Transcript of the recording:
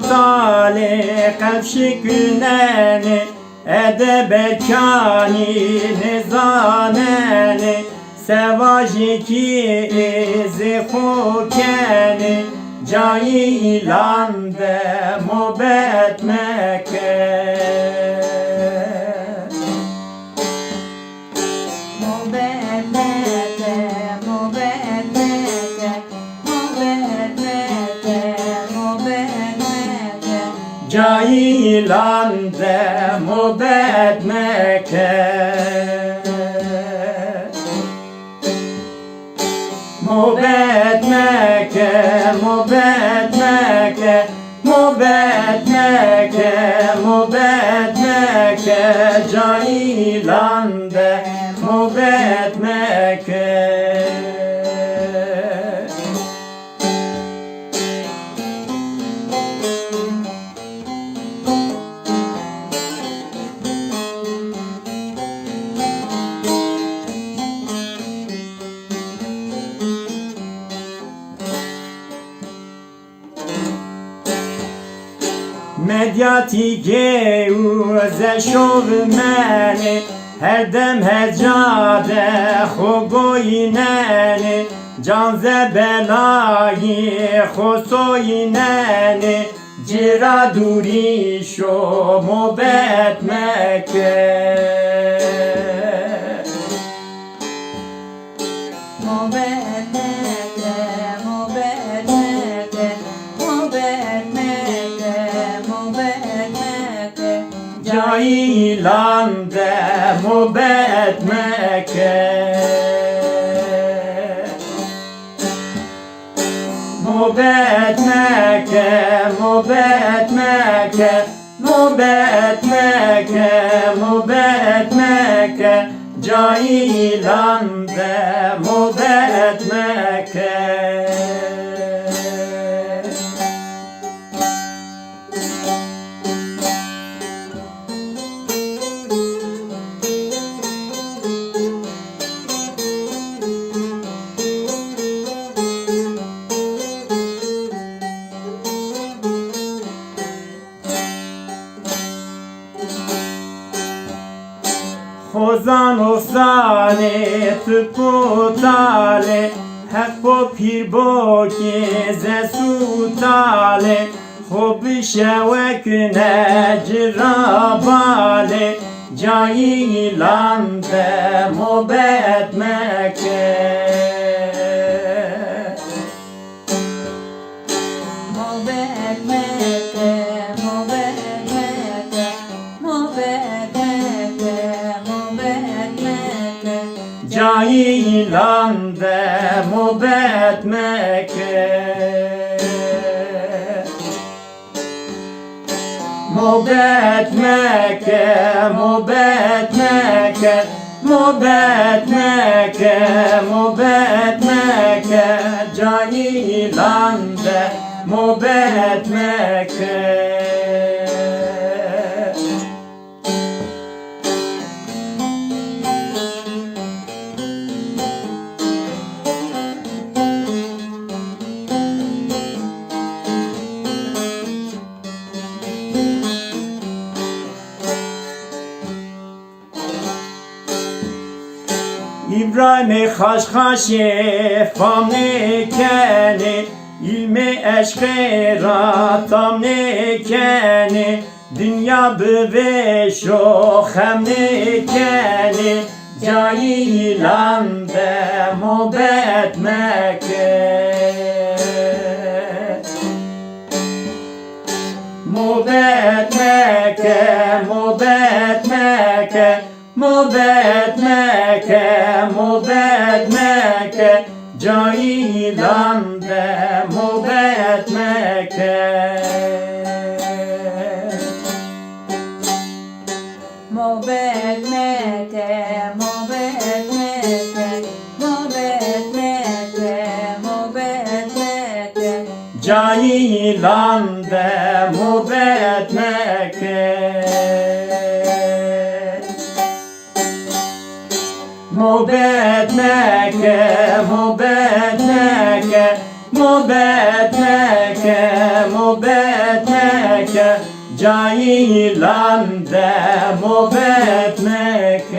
putale kevşi güneni edebekani nizaneni sevajiki izi hukeni cayi ilan de mubet Mekke mubet Mekke mubet Mekke mubet Mekke mubet Mekke cayi ilan de mubet Mekke mubet Mekke mubet Mekke mubet Mekke mubet Mekke cayi ilan de mubet Mekke Medyatike uze şovmeni her dem hecade xogoyineni canze belayı xosoyineni cira duri şo mubet Mekke mubet Mekke mubet Mekke mubet Mekke mubet Mekke cayi ilan de mubet Mekke mubet Mekke mubet Mekke mubet Mekke mubet Mekke cayi ilan de mubet Mekke Xozan ofzane tıputale hek po pir boki zesutale xob şevek necrabale cayi ilan de mubet Mekke mubet Mekke mubet Mekke mubet Mekke mubet Mekke cayi ilan de mubet Mekke mubet Mekke mubet Mekke mubet Mekke mubet Mekke cayi ilan de mubet Mekke İbrahim haşhaşe famne keni ilmi eşke ratam ne keni dünya beve şo hamne keni cayi ilan de mubet Mekke mubet Mekke mubet Mekke mubet Mekke mubet Mekke cayi ilan de mubet Mekke mubet Mekke mubet Mekke mubet Mekke mubet Mekke cayi ilan de mubet Mekke mubet Mekke mubet Mekke mubet Mekke mubet Mekke Mekke Cailan de Mubet Mekke